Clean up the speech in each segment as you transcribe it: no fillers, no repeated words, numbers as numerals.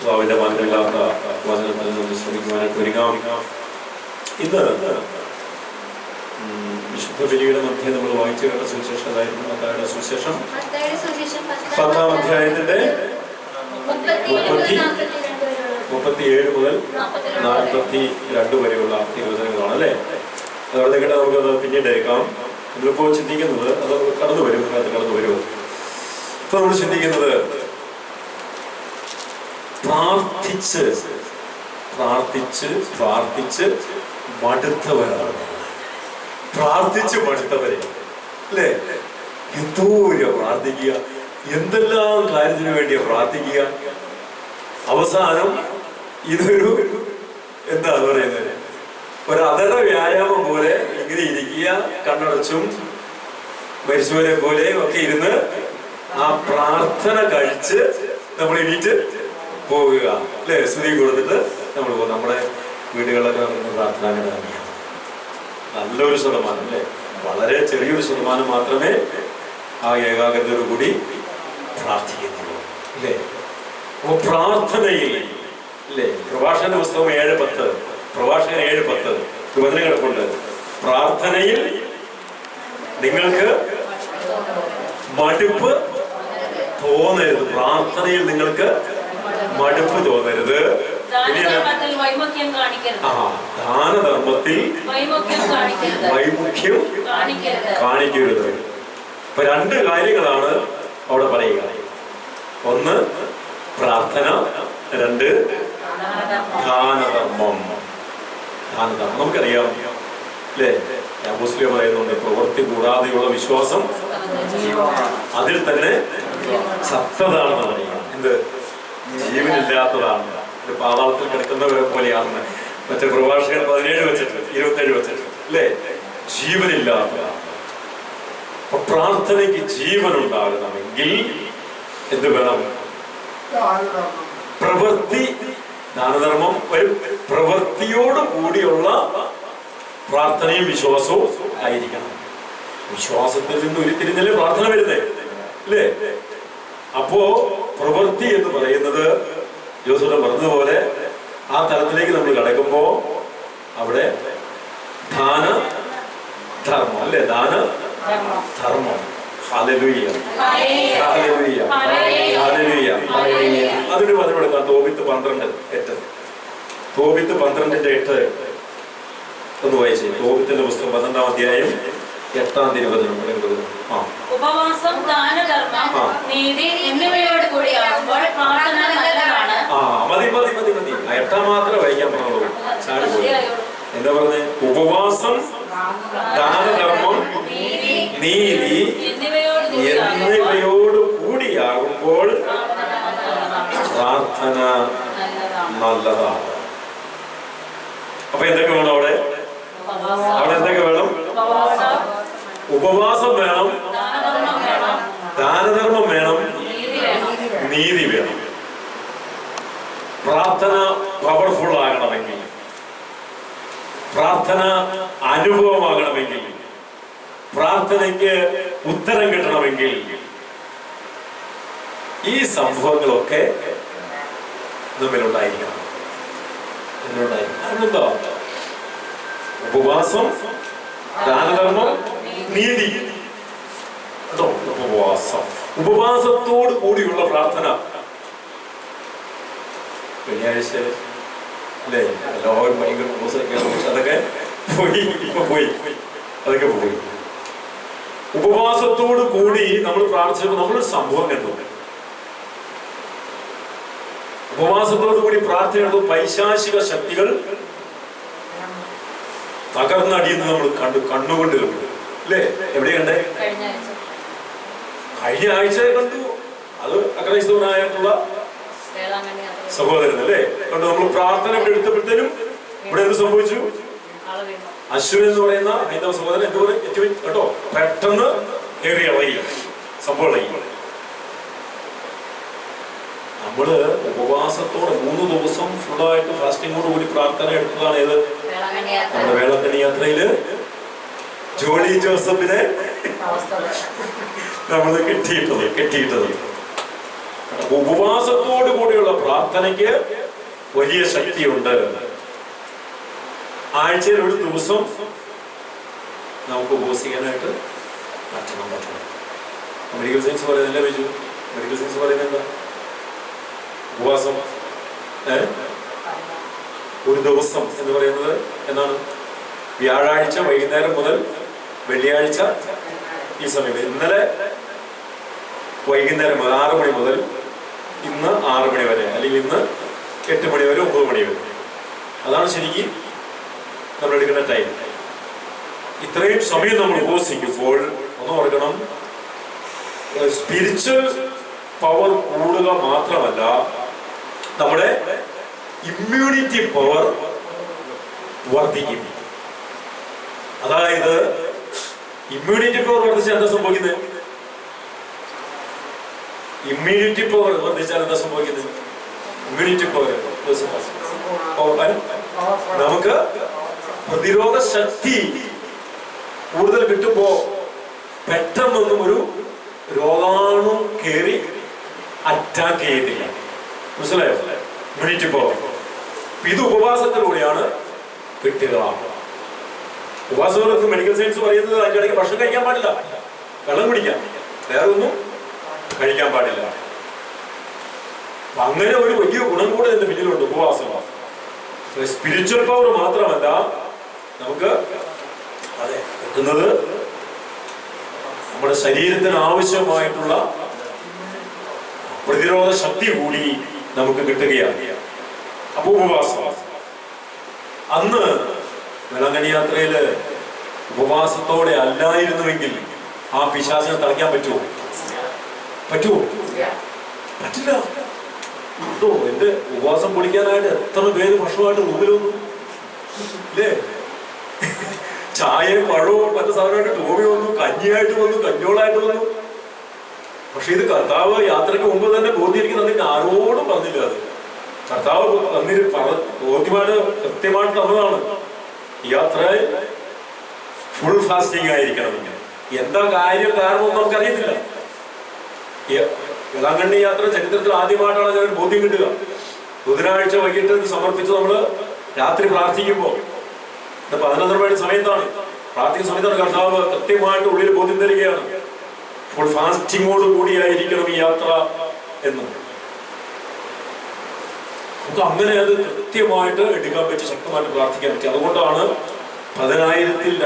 കർത്താവിന്റെ മാറ്റമില്ലാത്ത വചനത്തിൽ നിന്ന് ശ്രമിക്കുവാനായിട്ട് ഒരുങ്ങാം. ഇന്ന് വിശുദ്ധ ബലിയുടെ മധ്യേ നമ്മൾ വായിച്ചു കേട്ട സുവിശേഷമായിരുന്നു മത്തായിയുടെ സുവിശേഷം 10-ാം അധ്യായത്തിന്റെ 37 മുതൽ 42 വരെയുള്ള തിരുവചനങ്ങളാണ് അല്ലേ. അതവിടെ കേട്ട് നമുക്കത് പിന്നീട് എടുക്കാം. നമ്മളിപ്പോൾ ചിന്തിക്കുന്നത് അത് കടന്നു വരും, അതിനകത്ത് കടന്നു വരും. ഇപ്പൊ നമ്മൾ ചിന്തിക്കുന്നത് പ്രാർത്ഥിച്ച് പ്രാർത്ഥിച്ച് പ്രാർത്ഥിച്ച് മടുത്തവരാണ്. പ്രാർത്ഥിച്ച് മടുത്തവരെ അല്ലേ. എന്തോരം പ്രാർത്ഥിക്കുക, എന്തെല്ലാം കാര്യത്തിന് വേണ്ടിയാ പ്രാർത്ഥിക്കുക. അവസാനം ഇതൊരു എന്താ പറയുന്നത്, ഒരു അതട വ്യായാമം പോലെ ഇങ്ങനെ ഇരിക്കുക, കണ്ണടച്ചും മരിച്ചവരെ പോലെ ഒക്കെ ഇരുന്ന് ആ പ്രാർത്ഥന കഴിച്ച് നമ്മൾ എണീറ്റ് പോവുക അല്ലെ. സ്തുതി കൊടുത്തിട്ട് നമ്മൾ പോകും. നമ്മുടെ വീടുകളിലൊക്കെ നടക്കുന്ന പ്രാർത്ഥന അങ്ങനെ തന്നെയാണ്. നല്ലൊരു ശതമാനം അല്ലെ, വളരെ ചെറിയൊരു ശതമാനം മാത്രമേ ആ ഏകാഗ്രതയോടുകൂടി പ്രാർത്ഥിക്കുന്നുള്ളൂ അല്ലേ. അപ്പൊ പ്രാർത്ഥനയിൽ അല്ലേ, പ്രഭാഷകന്റെ പുസ്തകം 7:10, പ്രഭാഷകൻ 7:10 വചനം കിടപ്പുണ്ട്. പ്രാർത്ഥനയിൽ നിങ്ങൾക്ക് മടുപ്പ് തോന്നരുത്. പ്രാർത്ഥനയിൽ നിങ്ങൾക്ക് മടുപ്പ് തോന്നരുത്. ദാനധർമ്മത്തിൽ വൈമുഖ്യം കാണിക്കരുത്. ഇപ്പൊ 2 കാര്യങ്ങളാണ് അവിടെ പറയുക. ഒന്ന് പ്രാർത്ഥന, 2 ദാനധർമ്മം. ദാനധർമ്മം നമുക്കറിയാം അല്ലേ. മുസ്ലിം പറയുന്നുണ്ട് പ്രവൃത്തി കൂടാതെയുള്ള വിശ്വാസം അതിൽ തന്നെ സത്തതാണെന്ന് പറയുക. എന്ത് ജീവനില്ലാത്തതാണ്, പാതാളത്തിൽ കിടക്കുന്നവരെ പോലെയാണെന്ന് മറ്റേ പ്രഭാഷകൻ 17 വെച്ചിട്ട് 27 വെച്ചിട്ട് അല്ലേ. ജീവനില്ലാത്തതാണ്. അപ്പൊ പ്രാർത്ഥനയ്ക്ക് ജീവൻ ഉണ്ടാകണമെങ്കിൽ എന്ത് വേണം? പ്രവൃത്തി. ദാനധർമ്മം ഒരു പ്രവൃത്തിയോട് കൂടിയുള്ള പ്രാർത്ഥനയും വിശ്വാസവും ആയിരിക്കണം. വിശ്വാസത്തിൽ നിന്ന് ഉരുത്തിരിഞ്ഞല്ലേ പ്രാർത്ഥന വരുന്നേ അല്ലേ. അപ്പോ പ്രവൃത്തി എന്ന് പറയുന്നത് ജോസൂടെ പറഞ്ഞതുപോലെ ആ തലത്തിലേക്ക് നമ്മൾ കടക്കുമ്പോ അവിടെ ദാനധർമ്മം അല്ലേ. ദാനധർമ്മം. Hallelujah hallelujah hallelujah. അതിന് പറഞ്ഞു കൊടുക്കാം. തോബിത്ത് 12:8. തോബിത്ത് 12:8 ഒന്ന് വായിച്ചേ. തോബിത്തിന്റെ പുസ്തകം 12-ാം അധ്യായം 8-ാം തിരുവചനം. ഉപവാസം, ദാനധർമ്മം, നീതി എന്നിവയോട് കൂടിയാകുമ്പോൾ പ്രാർത്ഥന നല്ലതാണ്. മതി. 8 മാത്രമേ വായിക്കാൻ പറഞ്ഞോളൂ. എന്താ പറഞ്ഞേ? ഉപവാസം, ദാനധർമ്മം, നീതി എന്നിവയോട് കൂടിയാകുമ്പോൾ പ്രാർത്ഥന നല്ലതാണ്. അപ്പൊ എന്തൊക്കെ വേണം അവിടെ? എന്തൊക്കെ വേണം? ഉപവാസം വേണം, ദാനധർമ്മം വേണം, നീതി വേണം. പ്രാർത്ഥന പവർഫുൾ ആകണമെങ്കിൽ, പ്രാർത്ഥന അനുഭവമാകണമെങ്കിൽ, പ്രാർത്ഥനയ്ക്ക് ഉത്തരം കിട്ടണമെങ്കിൽ ഈ സംഭവങ്ങളൊക്കെ നമ്മിലുണ്ടായിരിക്കണം. അതിനെന്താ? ഉപവാസം, ദാനധർമ്മം, നീതി. ഉപവാസത്തോട് കൂടിയുള്ള പ്രാർത്ഥന. വെള്ളിയാഴ്ച അല്ലേ എല്ലാവരും ഭയങ്കര അതൊക്കെ പോയി. ഉപവാസത്തോട് കൂടി നമ്മൾ പ്രാർത്ഥിച്ചപ്പോൾ നമ്മളൊരു സംഭവം കണ്ടു. ഉപവാസത്തോടു കൂടി പ്രാർത്ഥനയുള്ളത് പൈശാചിക ശക്തികൾ തകർന്നടിയുന്ന നമ്മൾ കണ്ണുകൊണ്ട് കണ്ടു അല്ലേ. എവിടെ കണ്ടേ? കഴിഞ്ഞ ആഴ്ച കണ്ടു. അത് അക്രൈസ്തവനായിട്ടുള്ള സഹോദരൻ അല്ലേ കണ്ടു. നമ്മൾ പ്രാർത്ഥന ഇവിടെ എടുത്തപ്പോഴത്തേനും ഇവിടെ എന്ത് സംഭവിച്ചു? അശ്വിൻ എന്ന് പറയുന്ന ഹൈന്ദവ സഹോദരൻ എന്തുപോലെ കേട്ടോ പെട്ടെന്ന് കയറി ഇളകി സംഭവം ഇളകി. നമ്മള് ഉപവാസത്തോടെ 3 ദിവസം ഫുള്ളായിട്ട് ഫാസ്റ്റിങ്ങോട് കൂടി പ്രാർത്ഥന എടുത്തതാണ്. ഏത്? നമ്മുടെ വേളാങ്കണ്ണി യാത്രയില് ജോളി ജോസഫിനെ നമ്മൾ കെട്ടിയിട്ടത്. ഉപവാസത്തോടു കൂടിയുള്ള പ്രാർത്ഥനയ്ക്ക് വലിയ ശക്തിയുണ്ട്. ആഴ്ചയിൽ ഒരു ദിവസം നമുക്ക് ഉപവസിക്കാനായിട്ട് പറ്റണം. മെഡിക്കൽ സയൻസ് പറയുന്നില്ല ബിജു? മെഡിക്കൽ സയൻസ് പറയുന്നത് എന്താ? ഉപവാസം ഒരു ദിവസം എന്ന് പറയുന്നത് എന്നാണ്? വ്യാഴാഴ്ച വൈകുന്നേരം മുതൽ വെള്ളിയാഴ്ച ഈ സമയം. ഇന്നലെ വൈകുന്നേരം 6 മണി മുതൽ ഇന്ന് 6 മണി വരെ, അല്ലെങ്കിൽ ഇന്ന് 8 മണി വരെ 9 മണി വരെ. അതാണ് ശരിക്കും നമ്മൾ എടുക്കുന്ന ടൈം. ഇത്രയും സമയം നമ്മൾ ഉപവസിക്കുമ്പോൾ ഒന്ന് ഓർക്കണം, സ്പിരിച്വൽ പവർ കൂടുക മാത്രമല്ല, നമ്മുടെ ഇമ്മ്യൂണിറ്റി പവർ വർദ്ധിക്കും. അതായത് ഇമ്മ്യൂണിറ്റി പവർ വർദ്ധിച്ചാൽ എന്താ സംഭവിക്കുന്നത്? ഇമ്മ്യൂണിറ്റി പവർ വർദ്ധിച്ചാൽ എന്താ സംഭവിക്കുന്നത്? ഇമ്മ്യൂണിറ്റി പവർ നമുക്ക് പ്രതിരോധ ശക്തി കൂടുതൽ കിട്ടുമ്പോ പെട്ടെന്നൊന്നും ഒരു രോഗാണു കയറി അറ്റാക്ക് ചെയ്തില്ല. മനസ്സിലായോ? ഇമ്മ്യൂണിറ്റി പവർ ഇത് ഉപവാസത്തിലൂടെയാണ് കിട്ടുക. ഉപവാസങ്ങൾക്ക് മെഡിക്കൽ സയൻസ് പറയുന്നത് അതിൻ്റെ ഇടയ്ക്ക് ഭക്ഷണം കഴിക്കാൻ പാടില്ല, വെള്ളം കുടിക്കാം, വേറെ ഒന്നും കഴിക്കാൻ പാടില്ല. അങ്ങനെ ഒരു വലിയ ഗുണം കൂടെ ഇതിന്റെ പിന്നിലുണ്ട് ഉപവാസം. സ്പിരിച്വൽ പവർ മാത്രമല്ല, നമുക്ക് അതെ കിട്ടുന്നത് നമ്മുടെ ശരീരത്തിന് ആവശ്യമായിട്ടുള്ള പ്രതിരോധ ശക്തി കൂടി നമുക്ക് കിട്ടുകയാണ്. അപ്പൊ ഉപവാസം. അന്ന് വേളാങ്കണ്ണി യാത്രയില് ഉപവാസത്തോടെ അല്ലായിരുന്നുവെങ്കിൽ ആ പിശാചിനെ തളയ്ക്കാൻ പറ്റുമോ? പറ്റില്ല. കേട്ടോ, എന്റെ ഉപവാസം പൊളിക്കാനായിട്ട് എത്ര പേര് ഭക്ഷണമായിട്ട് റൂമിൽ വന്നു അല്ലേ? ചായയും പഴവും മറ്റു സാധനമായിട്ട് ടോമി വന്നു, കഞ്ഞിയായിട്ട് വന്നു, കഞ്ഞോളായിട്ട് വന്നു. പക്ഷെ ഇത് കർത്താവ് യാത്രയ്ക്ക് മുമ്പ് തന്നെ ബോധ്യയിരിക്കുന്നതിന് ആരോടും പറഞ്ഞില്ല. അത് കർത്താവ് ബോധ്യമായിട്ട് കൃത്യമായിട്ട് തന്നതാണ്. യാത്ര ഫുൾ ഫാസ്റ്റിംഗ് ആയിരിക്കണം. എന്താ കാരണം നമുക്കറിയത്തില്ല. വേളാങ്കണ്ണി യാത്ര ചരിത്രത്തിൽ ആദ്യമായിട്ടാണ് അങ്ങനെ ബോധ്യം കിട്ടുക. ബുധനാഴ്ച വൈകിട്ട് സമർപ്പിച്ച് നമ്മള് രാത്രി പ്രാർത്ഥിക്കുമ്പോൾ 11 മണി സമയത്താണ് പ്രാർത്ഥിക്കുന്ന സമയത്താണ് കർത്താവ് കൃത്യമായിട്ട് ഉള്ളിൽ ബോധ്യം തരികയാണ്, ഫുൾ ഫാസ്റ്റിങ്ങോട് കൂടിയായിരിക്കണം ഈ യാത്ര എന്ന്. നമുക്ക് അങ്ങനെ അത് കൃത്യമായിട്ട് എടുക്കാൻ പറ്റി, ശക്തമായിട്ട് പ്രാർത്ഥിക്കാൻ പറ്റി. അതുകൊണ്ടാണ് 10,000-ൽ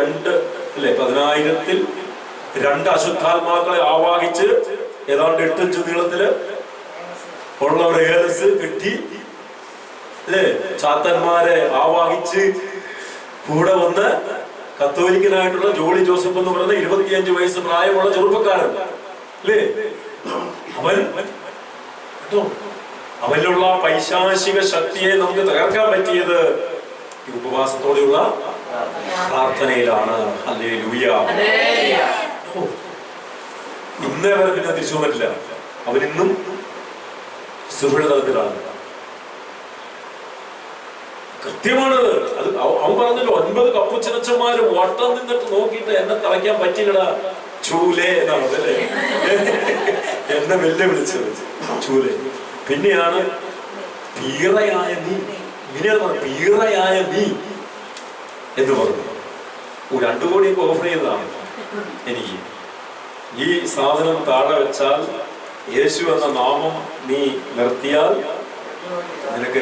2 അശുദ്ധാത്മാക്കളെ ആവാഹിച്ച് ഏതാണ്ട് 8 ഇഞ്ച് നീളത്തില് ഉള്ള ഒരു ഏലസ് കിട്ടി അല്ലേ, ചാത്തന്മാരെ ആവാഹിച്ച് കൂടെ വന്ന് കത്തോലിക്കനായിട്ടുള്ള ജോളി ജോസഫ് എന്ന് പറയുന്ന 25 വയസ്സ് പ്രായമുള്ള ചെറുപ്പക്കാരൻ അല്ലേ, അവനിലുള്ള പൈശാചിക ശക്തിയെ നമുക്ക് തകർക്കാൻ പറ്റിയത് ഈ ഉപവാസത്തോടെയുള്ള പ്രാർത്ഥനയിലാണ്. ഹല്ലേലൂയ. ഇന്നേ വരെ പിന്നെ തിരിച്ചു പറ്റില്ല. അവനിന്നും സുഹൃത തലത്തിലാണ്. കൃത്യമാണ് അത്. അവൻ പറഞ്ഞല്ലോ, 9 കപ്പുച്ചനച്ചന്മാര് വട്ടം നിന്നിട്ട് നോക്കിയിട്ട് എന്നെ തളയ്ക്കാൻ പറ്റില്ലടാ ചൂലേ എന്നാണ് അല്ലേ എന്നെ വെല്ലുവിളിച്ചത്. ചൂലേ. പിന്നെയാണ് പീറയായ നീ, ഇങ്ങനെയാണ് പറഞ്ഞത്, പീറയായ നീ എന്ന് പറഞ്ഞു. 2 കോടിയൊക്കെ ഓഫർ ചെയ്തതാണ് എനിക്ക്. ഈ സാധനം താഴെ വെച്ചാൽ, യേശു എന്ന നാമം നീ നിർത്തിയാൽ നിനക്ക്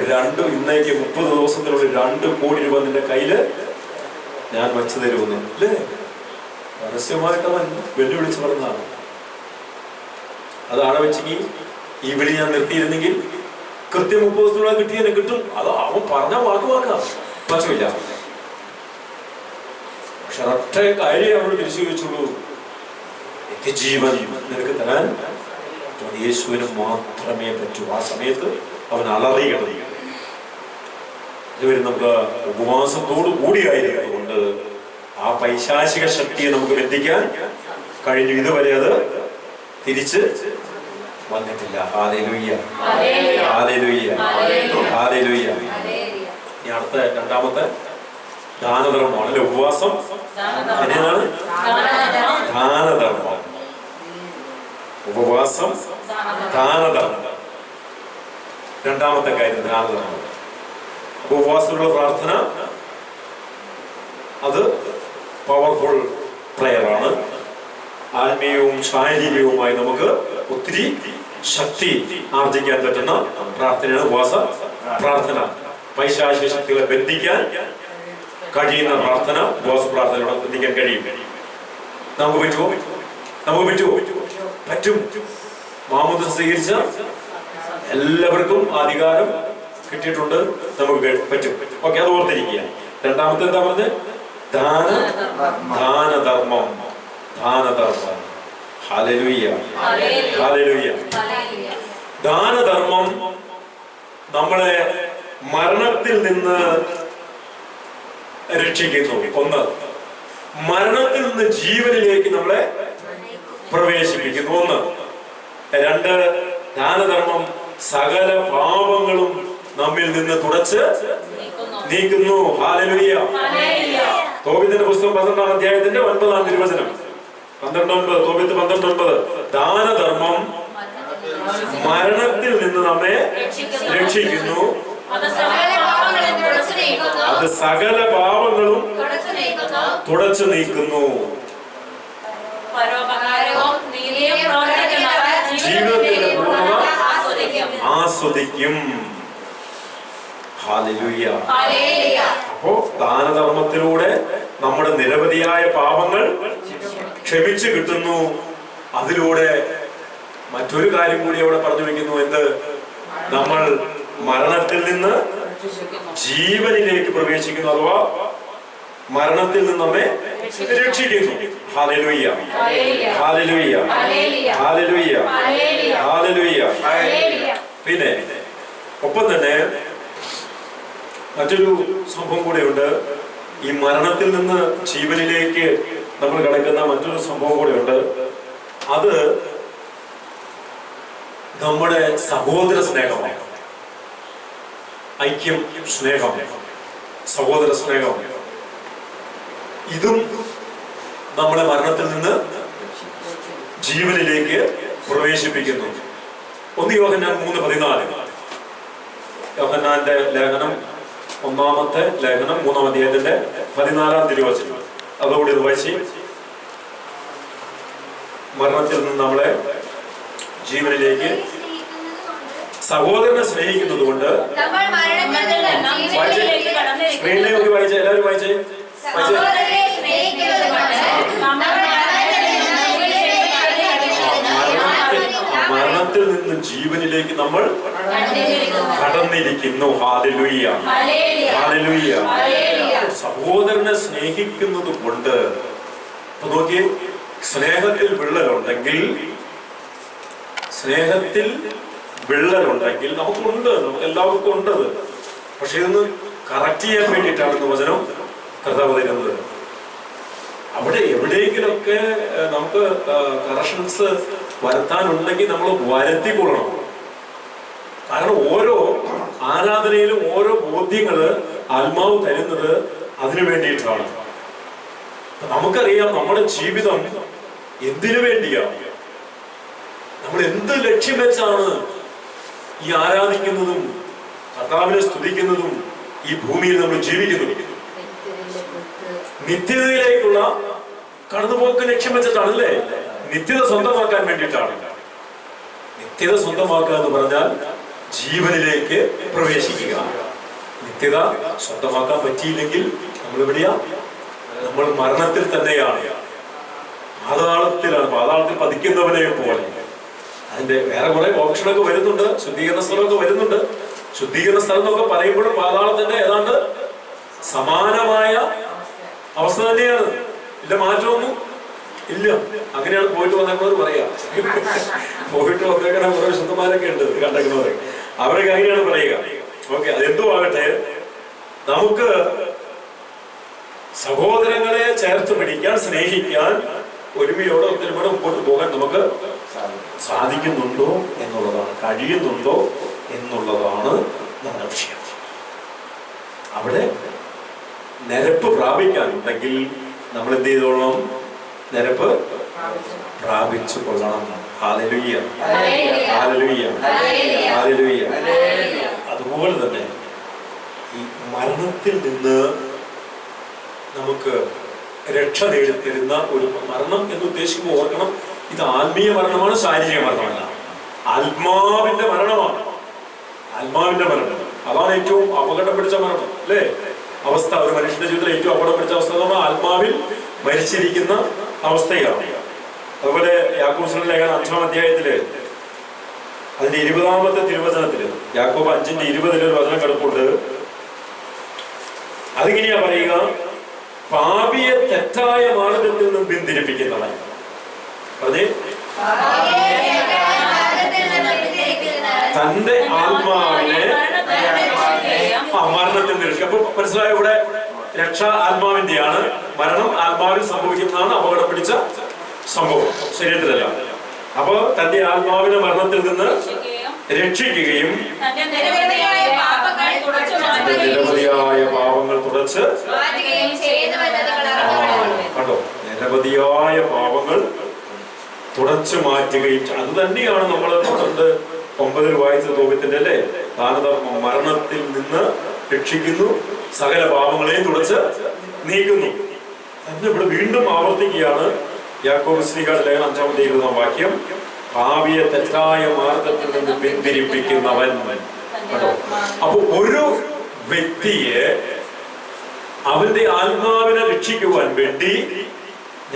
ഇന്നേക്ക് 30 ദിവസത്തിനുള്ളിൽ 2 കോടി രൂപ നിന്റെ കയ്യില് ഞാൻ വച്ചു തരുമെന്ന് അല്ലേ? രഹസ്യമായിട്ട് അവൻ വെല്ലുവിളിച്ച് പറഞ്ഞതാണ്. അതാണ് വെച്ചെങ്കിൽ ഈ വിളി ഞാൻ നിർത്തിയിരുന്നെങ്കിൽ കൃത്യം 30 ദിവസത്തിനുള്ളിൽ കിട്ടിയതിനെ കിട്ടും. അത് അവൻ പറഞ്ഞ വാക്കുവാക്കാം, പറ്റില്ല. പക്ഷെ ഒറ്റ കാര്യം അവൾ തിരിച്ചു ചോദിച്ചുള്ളൂ, ജീവൻ നിനക്ക് തരാൻ യേശുവിന് മാത്രമേ പറ്റൂ. ആ സമയത്ത് അവൻ അലറിയാണ്. ഇതുവരെ നമുക്ക് ഉപവാസത്തോടു കൂടിയായിരിക്കുന്നതുകൊണ്ട് ആ പൈശാചിക ശക്തിയെ നമുക്ക് ബന്ധിക്കാൻ കഴിഞ്ഞു. ഇതുവരെ അത് തിരിച്ച് വന്നിട്ടില്ല. Hallelujah, hallelujah, hallelujah. ഇനി അടുത്ത 2ാമത്തെ ദാനധർമ്മമാണ് അല്ലെ? ഉപവാസം എങ്ങനെയാണ്? ദാനധർമ്മം. ഉപവാസം ദാനധർമ്മം. രണ്ടാമത്തെ കാര്യം ധ്യാനധർമ്മം. അപ്പൊ ഉപവാസത്തിലുള്ള പ്രാർത്ഥന അത് പവർഫുൾ പ്രയറാണ്. ആത്മീയവും ശാരീരികവുമായി നമുക്ക് ഒത്തിരി ശക്തി ആർജിക്കാൻ പറ്റുന്ന പ്രാർത്ഥനയാണ് ഉപവാസ പ്രാർത്ഥന. പൈശാചിക ശക്തികളെ ബന്ധിക്കാൻ കഴിയുന്ന പ്രാർത്ഥന ഉപവാസ പ്രാർത്ഥനയോടെ ബന്ധിക്കാൻ കഴിയും. നമുക്ക് പറ്റുമോ? പറ്റും. മാമോദിസ സ്വീകരിച്ച എല്ലാവർക്കും അധികാരം കിട്ടിയിട്ടുണ്ട്. നമുക്ക് പറ്റും. ഓക്കെ, അത് ഓർത്തിരിക്കുക. രണ്ടാമത്തെ എന്താ പറഞ്ഞത്? ദാനധർമ്മം. Hallelujah, hallelujah. ദാനധർമ്മം നമ്മളെ മരണത്തിൽ നിന്ന് രക്ഷിക്കുന്നു. ഒന്ന്, മരണത്തിൽ നിന്ന് ജീവനിലേക്ക് നമ്മളെ പ്രവേശിപ്പിക്കുന്നു. ഒന്ന്. രണ്ട്, ദാനധർമ്മം സകല പാപങ്ങളും നമ്മിൽ നിന്ന് തുടച്ച് നീക്കുന്നു. ഹല്ലേലൂയ. തോബീത്തിന്റെ പുസ്തകം 12-ാം അധ്യായത്തിന്റെ 9-ാം തിരുവചനം 12:9. തോബീത്ത് 12:9. ദാനധർമ്മം മരണത്തിൽ നിന്ന് നമ്മെ രക്ഷിക്കുന്നു. അത് സകല പാപങ്ങളും തുടച്ചു നീക്കുന്നു. ജീവിതത്തിന്റെ പൂർണ്ണത ആസ്വദിക്കും. ഹല്ലേലൂയ. അപ്പോ ദാനധർമ്മത്തിലൂടെ നമ്മുടെ നിരവധിയായ പാപങ്ങൾ ക്ഷമിച്ചു കിട്ടുന്നു. അതിലൂടെ മറ്റൊരു കാര്യം കൂടി അവിടെ പറഞ്ഞു വെക്കുന്നു. എന്ത്? നമ്മൾ മരണത്തിൽ നിന്ന് ജീവനിലേക്ക് പ്രവേശിക്കുന്നു, അഥവാ മരണത്തിൽ നിന്ന് നമ്മെ രക്ഷിക്കുന്നു. Hallelujah, hallelujah, hallelujah, hallelujah. പിന്നെ ഒപ്പം തന്നെ മറ്റൊരു സംഭവം കൂടെയുണ്ട്. ഈ മരണത്തിൽ നിന്ന് ജീവനിലേക്ക് നമ്മൾ കടക്കുന്ന മറ്റൊരു സംഭവം കൂടെയുണ്ട്. അത് നമ്മുടെ സഹോദര സ്നേഹമാണ്. ഐക്യം, സ്നേഹം, സഹോദര സ്നേഹം. ഇതും നമ്മളെ മരണത്തിൽ നിന്ന് ജീവനിലേക്ക് പ്രവേശിപ്പിക്കുന്നു. 1 യോഹന്നാൻ 3:14. യോഹന്നാന്റെ ലേഖനം, 1-ാമത്തെ ലേഖനം 3-ാം അധ്യായത്തിന്റെ 14-ാം തിരുവചനം. അതോടെ ഇത് വായിച്ച്. മരണത്തിൽ നിന്ന് നമ്മളെ ജീവനിലേക്ക് സഹോദരനെ സ്നേഹിക്കുന്നത് കൊണ്ട് സ്ക്രീനിലേക്ക് വായിച്ചേ, എല്ലാവരും വായിച്ചേ. മരണത്തിൽ നിന്ന് ജീവനിലേക്ക് നമ്മൾ കടന്നിരിക്കുന്നു. Hallelujah, hallelujah. സഹോദരനെ സ്നേഹിക്കുന്നത് കൊണ്ട് നോക്കിയേ, സ്നേഹത്തിൽ വിള്ളലുണ്ടെങ്കിൽ നമുക്കുണ്ട്, എല്ലാവർക്കും ഉണ്ടത്. പക്ഷെ ഇതൊന്ന് കറക്റ്റ് ചെയ്യാൻ വേണ്ടിയിട്ടാണ് വചനം കർത്താവ് തരുന്നത്. അവിടെ എവിടെയെങ്കിലൊക്കെ നമുക്ക് കറക്ഷൻസ് വരുത്താനുണ്ടെങ്കിൽ നമ്മൾ വരുത്തിക്കൊള്ളണം. കാരണം ഓരോ ആരാധനയിലും ഓരോ ബോധ്യങ്ങള് ആത്മാവ് തരുന്നത് അതിനു വേണ്ടിയിട്ടാണ്. നമുക്കറിയാം നമ്മുടെ ജീവിതം എന്തിനു വേണ്ടിയാണ്, നമ്മൾ എന്ത് ലക്ഷ്യം വെച്ചാണ് ഈ ആരാധിക്കുന്നതും കർത്താവിനെ സ്തുതിക്കുന്നതും ഈ ഭൂമിയിൽ നമ്മൾ ജീവിക്കുന്നതും. നിത്യതയിലേക്കുള്ള കടന്നുപോക്ക് ലക്ഷ്യം വെച്ചിട്ടാണ്, അല്ലേ? നിത്യത സ്വന്തമാക്കാൻ വേണ്ടിയിട്ടാണ്. നിത്യത സ്വന്തമാക്കുക എന്ന് പറഞ്ഞാൽ ജീവനിലേക്ക് പ്രവേശിക്കുക. നിത്യത സ്വന്തമാക്കാൻ പറ്റിയില്ലെങ്കിൽ നമ്മൾ എവിടെയാ? നമ്മൾ മരണത്തിൽ തന്നെയാണ്, പാതാളത്തിലാണ്. പാതാളത്തിൽ പതിക്കുന്നവനെ പോലെ. അതിന്റെ വേറെ കുറെ ഓപ്ഷനൊക്കെ വരുന്നുണ്ട്, ശുദ്ധീകരണ സ്ഥലമൊക്കെ വരുന്നുണ്ട്. ശുദ്ധീകരണ സ്ഥലം എന്നൊക്കെ പറയുമ്പോഴും പാതാളത്തിന്റെ ഏതാണ്ട് സമാനമായ അവസ്ഥ തന്നെയാണ്. ഇല്ല, മാറ്റമൊന്നും ഇല്ല. അങ്ങനെയാണ് പോയിട്ട് വന്നേക്കുന്നവർ പറയാ. പോയിട്ട് വന്നേക്കണ കുറെ ശുദ്ധന്മാരൊക്കെ ഉണ്ട് കണ്ടേക്കുന്നവർ, അവരൊക്കെ അങ്ങനെയാണ് പറയുക. ഓക്കെ, അതെന്തോ ആകട്ടെ, നമുക്ക് സഹോദരങ്ങളെ ചേർത്ത് പിടിക്കാൻ, സ്നേഹിക്കാൻ, ഒരുമയോടെ ഒത്തിരിമോടെ മുമ്പോട്ട് പോകാൻ നമുക്ക് സാധിക്കുന്നുണ്ടോ എന്നുള്ളതാണ്, കഴിയുന്നുണ്ടോ എന്നുള്ളതാണ് നമ്മുടെ വിഷയം. അവിടെ നിരപ്പ് പ്രാപിക്കാനുണ്ടെങ്കിൽ നമ്മൾ എന്ത് ചെയ്തോളണം? നിരപ്പ് പ്രാപിച്ചു കൊള്ളണം. Hallelujah, hallelujah, hallelujah. അതുപോലെ തന്നെ ഈ മരണത്തിൽ നിന്ന് നമുക്ക് രക്ഷ നേടിത്തരുന്ന ഒരു മരണം എന്ന് ഉദ്ദേശിക്കുമ്പോൾ ഓർക്കണം, ഇത് ആത്മീയ മരണമാണ്, ശാരീരിക മരണമല്ല. ആത്മാവിന്റെ മരണമാണ്. ആത്മാവിന്റെ മരണം അതാണ് ഏറ്റവും അപകടം പിടിച്ച മരണം, അല്ലേ? അവസ്ഥ ഒരു മനുഷ്യന്റെ ജീവിതത്തിൽ ഏറ്റവും അപകടം പിടിച്ച അവസ്ഥ എന്ന് പറഞ്ഞാൽ ആത്മാവിൽ മരിച്ചിരിക്കുന്ന അവസ്ഥയാണ്. അതുപോലെ യാക്കോബ് ലേഖനം 5-ാം അധ്യായത്തില് അതിന്റെ 20-ാമത്തെ തിരുവചനത്തില് യാക്കോബ് 5:20 ഒരു വചനം കിടപ്പുണ്ട്. അതിങ്ങനെയാ പറയുക, പാപിയെ തെറ്റായ മാർഗത്തിൽ നിന്നും പിന്തിരിപ്പിക്കുന്നവൻ. പറഞ്ഞേ, തന്റെ ആത്മാവിനെ മരണത്തിൽ നിരക്ഷിക്കുക. അപ്പൊ മനസ്സിലായോ, ഇവിടെ രക്ഷ ആത്മാവിന്റെയാണ്, മരണം ആത്മാവിൽ സംഭവിക്കുന്നതാണ് അപകടം പിടിച്ച സംഭവം, ശരീരത്തിലല്ല. അപ്പൊ തന്റെ ആത്മാവിനെ മരണത്തിൽ നിന്ന് രക്ഷിക്കുകയും നിരവധിയായ പാപങ്ങൾ തുടച്ച് കണ്ടോ, നിരവധിയായ പാപങ്ങൾ തുടച്ചു മാറ്റുകയും. അത് തന്നെയാണ് നമ്മൾ 9 വായിച്ച തോപത്തിന്റെ, അല്ലേ? ദാനധർമ്മം മരണത്തിൽ നിന്ന് രക്ഷിക്കുന്നു, സകല പാപങ്ങളെയും തുടച്ച് നീക്കുന്നു. തന്നെ ഇവിടെ വീണ്ടും ആവർത്തിക്കുകയാണ്. യാക്കോബ് ശ്രീകാട് ലേഖനം 5-ാം അധ്യായം 20-ാം വാക്യം, പാപിയെ തെറ്റായ മാർഗത്തിൽ നിന്ന് പിന്തിരിപ്പിക്കുന്നവൻ. കേട്ടോ, അപ്പൊ ഒരു വ്യക്തിയെ അവന്റെ ആത്മാവിനെ രക്ഷിക്കുവാൻ വേണ്ടി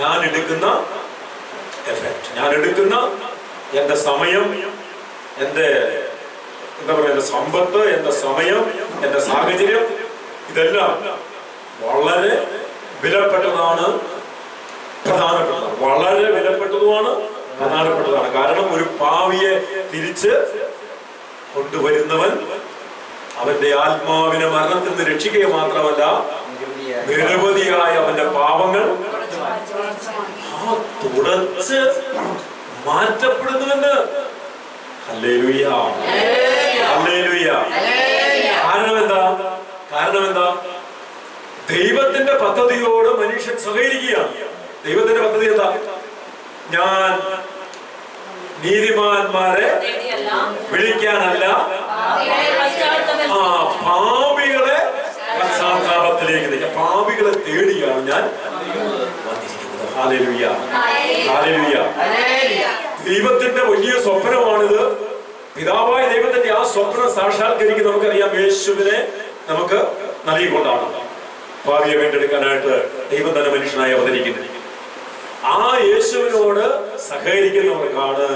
ഞാൻ എടുക്കുന്ന എഫക്ട്, ഞാൻ എടുക്കുന്ന എന്റെ സമയം, എന്റെ എന്താ പറയുക, എന്റെ സമ്പത്ത്, എന്റെ സമയം, എന്റെ സാഹചര്യം, ഇതെല്ലാം വളരെ വിലപ്പെട്ടതാണ്, പ്രധാനപ്പെട്ടതാണ്. വളരെ വിലപ്പെട്ടതുമാണ്, പ്രധാനപ്പെട്ടതാണ്. കാരണം ഒരു പാവിയെ തിരിച്ച് കൊണ്ടുവരുന്നവൻ അവന്റെ ആത്മാവിനെ മരണത്തിൽ നിന്ന് രക്ഷിക്കുക മാത്രമല്ല, നിരവധിയായ അവന്റെ പാപങ്ങൾ തുടച്ച് മാറ്റപ്പെടുന്നുവെന്ന്. Hallelujah, hallelujah. കാരണം എന്താ? ദൈവത്തിന്റെ പദ്ധതിയോട് മനുഷ്യൻ സഹകരിക്കുകയാണ്. ദൈവത്തിന്റെ പദ്ധതി എന്താ? ഞാൻ നീതിമാന്മാരെ വിളിക്കാനല്ല, പാപികളെ പശ്ചാത്താപത്തിലേക്ക് നയിക്കാൻ, പാപികളെ തേടിയാണ് ഞാൻ വന്നിരിക്കുന്നത്. Hallelujah, hallelujah. ദൈവത്തിന്റെ വലിയ സ്വപ്നമാണിത്. പിതാവായ ദൈവത്തിന്റെ ആ സ്വപ്നം സാക്ഷാത്കരിക്കുന്ന നമുക്കറിയാം, യേശുവിനെ നമുക്ക് നൽകിക്കൊണ്ടാണ് പാപിയെ വീണ്ടെടുക്കാനായിട്ട് ദൈവം തന്നെ മനുഷ്യനായി അവതരിക്കുന്നത്. ആ യേശുവിനോട് സഹകരിക്കുന്നവർക്കാണ്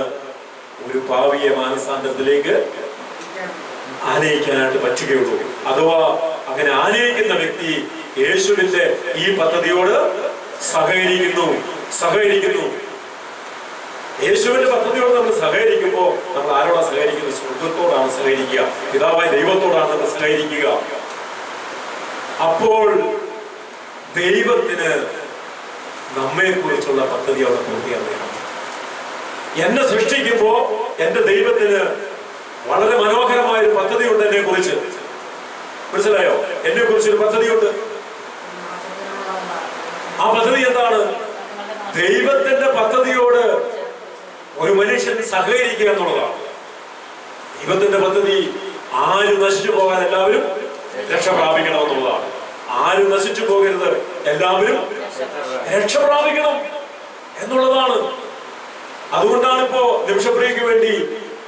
ഒരു പാപിയെ മാനസാന്തരത്തിലേക്ക് ആനയിക്കാനായിട്ട് പറ്റുകയുള്ളൂ. അഥവാ അങ്ങനെ ആനയിക്കുന്ന വ്യക്തി യേശുവിന്റെ ഈ പദ്ധതിയോട് സഹകരിക്കുന്നു. യേശുവിന്റെ പദ്ധതിയോട് നമ്മൾ സഹകരിക്കുമ്പോൾ നമ്മൾ ആരോടാണ് സഹകരിക്കുന്നത്? സ്വർഗത്തോടാണ് സഹകരിക്കുക, പിതാവായ ദൈവത്തോടാണ് നമ്മൾ സഹകരിക്കുക. അപ്പോൾ ദൈവത്തിന് നമ്മെ കുറിച്ചുള്ള പദ്ധതി അവിടെ പൂർത്തിയാവുകയാണ്. എന്നെ സൃഷ്ടിക്കുമ്പോ എന്റെ ദൈവത്തിന് വളരെ മനോഹരമായ ഒരു പദ്ധതിയുണ്ട് എന്നെ കുറിച്ച്. മനസ്സിലായോ? എന്നെ കുറിച്ചൊരു പദ്ധതിയുണ്ട്. ആ പദ്ധതി എന്താണ്? ദൈവത്തിന്റെ പദ്ധതിയോട് ഒരു മനുഷ്യൻ സഹകരിക്കുക എന്നുള്ളതാണ്. ദൈവത്തിന്റെ പദ്ധതി ആരും നശിച്ചു പോകാൻ, എല്ലാവരും രക്ഷ പ്രാപിക്കണമെന്നുള്ളതാണ്. ആരും നശിച്ചു പോകരുത്, എല്ലാവരും രക്ഷ പ്രാപിക്കണം എന്നുള്ളതാണ്. അതുകൊണ്ടാണ് ഇപ്പോ നിമിഷപ്രിയക്ക് വേണ്ടി